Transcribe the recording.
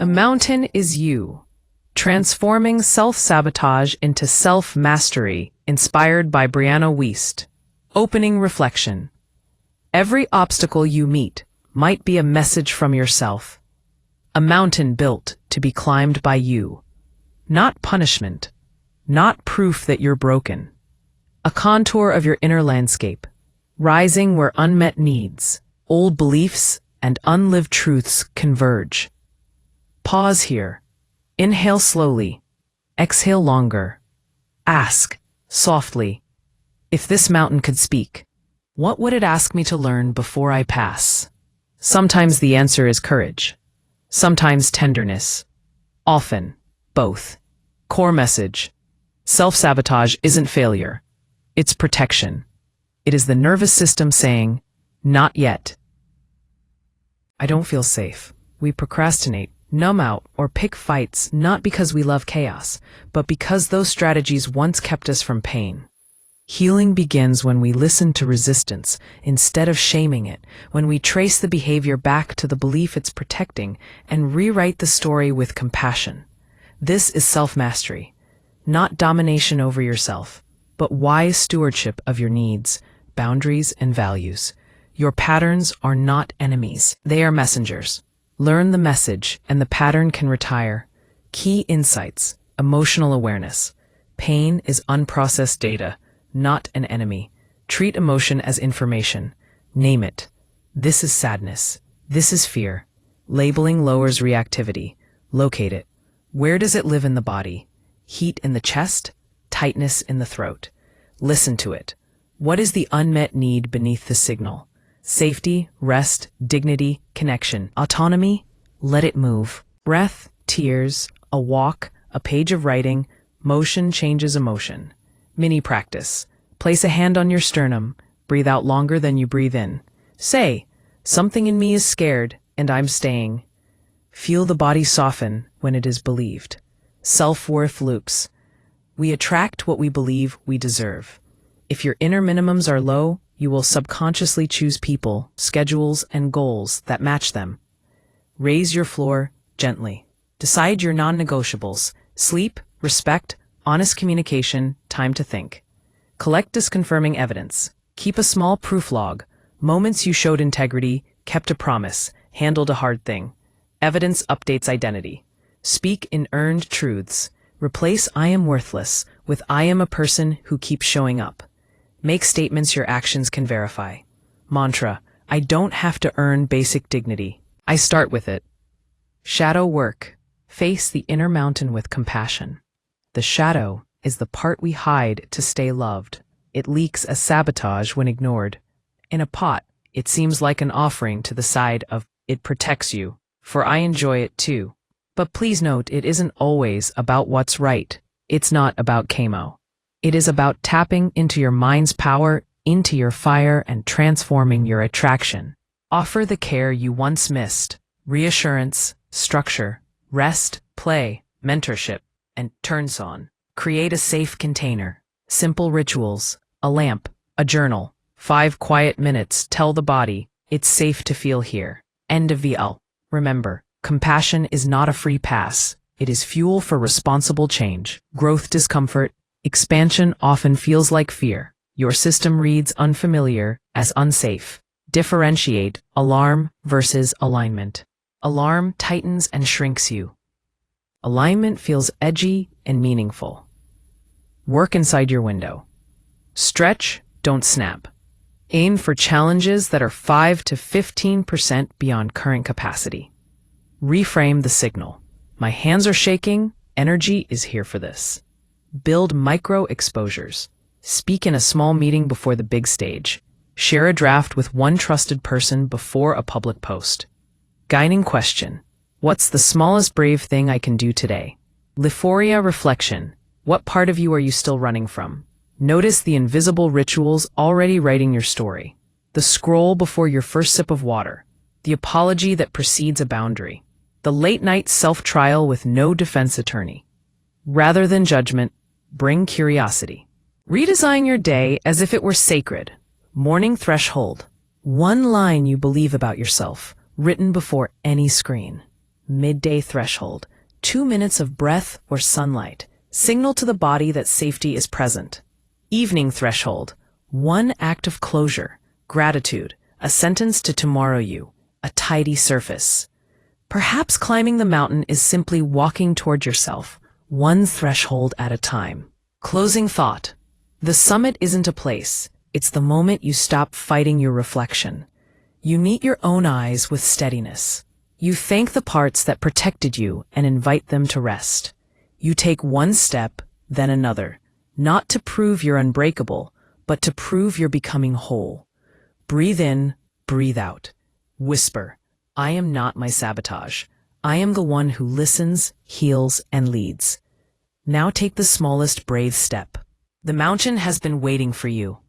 A mountain is you, transforming self-sabotage into self-mastery, inspired by Brianna Wiest. Opening reflection. Every obstacle you meet might be a message from yourself. A mountain built to be climbed by you. Not punishment. Not proof that you're broken. A contour of your inner landscape, rising where unmet needs, old beliefs, and unlived truths converge. Pause here. Inhale slowly. Exhale longer. Ask, softly, if this mountain could speak, what would it ask me to learn before I pass? Sometimes the answer is courage. Sometimes tenderness. Often, both. Core message. Self-sabotage isn't failure. It's protection. It is the nervous system saying, not yet. I don't feel safe. We procrastinate, numb out, or pick fights not because we love chaos, but because those strategies once kept us from pain. Healing begins when we listen to resistance instead of shaming it, when we trace the behavior back to the belief it's protecting and rewrite the story with compassion. This is self-mastery, not domination over yourself, but wise stewardship of your needs, boundaries, and values. Your patterns are not enemies. They are messengers. Learn the message, and the pattern can retire. Key insights. Emotional awareness. Pain is unprocessed data, not an enemy. Treat emotion as information. Name it. This is sadness. This is fear. Labeling lowers reactivity. Locate it. Where does it live in the body? Heat in the chest? Tightness in the throat. Listen to it. What is the unmet need beneath the signal? Safety, rest, dignity, connection, autonomy? Let it move. Breath, tears, a walk, a page of writing, motion changes emotion. Mini practice. Place a hand on your sternum. Breathe out longer than you breathe in. Say, something in me is scared, and I'm staying. Feel the body soften when it is believed. Self-worth loops. We attract what we believe we deserve. If your inner minimums are low, you will subconsciously choose people, schedules, and goals that match them. Raise your floor gently. Decide your non-negotiables: sleep, respect, honest communication, time to think. Collect disconfirming evidence. Keep a small proof log. Moments you showed integrity, kept a promise, handled a hard thing. Evidence updates identity. Speak in earned truths. Replace I am worthless with I am a person who keeps showing up. Make statements your actions can verify. Mantra: I don't have to earn basic dignity. I start with it. Shadow work. Face the inner mountain with compassion. The shadow is the part we hide to stay loved. It leaks as sabotage when ignored. In a pot, it seems like an offering to the side of it protects you, for I enjoy it too. But please note, it isn't always about what's right. It's not about chemo. It is about tapping into your mind's power, into your fire, and transforming your attraction. Offer the care you once missed: reassurance, structure, rest, play, mentorship, and turns on. Create a safe container. Simple rituals: a lamp, a journal, 5 quiet minutes tell the body, it's safe to feel here. End of VL. Remember, compassion is not a free pass. It is fuel for responsible change. Growth discomfort. Expansion often feels like fear. Your system reads unfamiliar as unsafe. Differentiate alarm versus alignment. Alarm tightens and shrinks you. Alignment feels edgy and meaningful. Work inside your window. Stretch, don't snap. Aim for challenges that are 5 to 15% beyond current capacity. Reframe the signal. My hands are shaking, energy is here for this. Build micro exposures. Speak in a small meeting before the big stage. Share a draft with one trusted person before a public post. Guiding question: what's the smallest brave thing I can do today? Liforia reflection: what part of you are you still running from? Notice the invisible rituals already writing your story. The scroll before your first sip of water. The apology that precedes a boundary. The late-night self-trial with no defense attorney. Rather than judgment, bring curiosity. Redesign your day as if it were sacred. Morning threshold. One line you believe about yourself, written before any screen. midday threshold, 2 minutes of breath or sunlight, signal to the body that safety is present. Evening threshold, 1 act of closure, gratitude, a sentence to tomorrow you, a tidy surface. Perhaps climbing the mountain is simply walking toward yourself, 1 threshold at a time. Closing thought. The summit isn't a place, it's the moment you stop fighting your reflection. You meet your own eyes with steadiness. You thank the parts that protected you and invite them to rest. You take 1 step, then another, not to prove you're unbreakable, but to prove you're becoming whole. Breathe in, breathe out. Whisper, I am not my sabotage. I am the one who listens, heals, and leads. Now take the smallest brave step. The mountain has been waiting for you.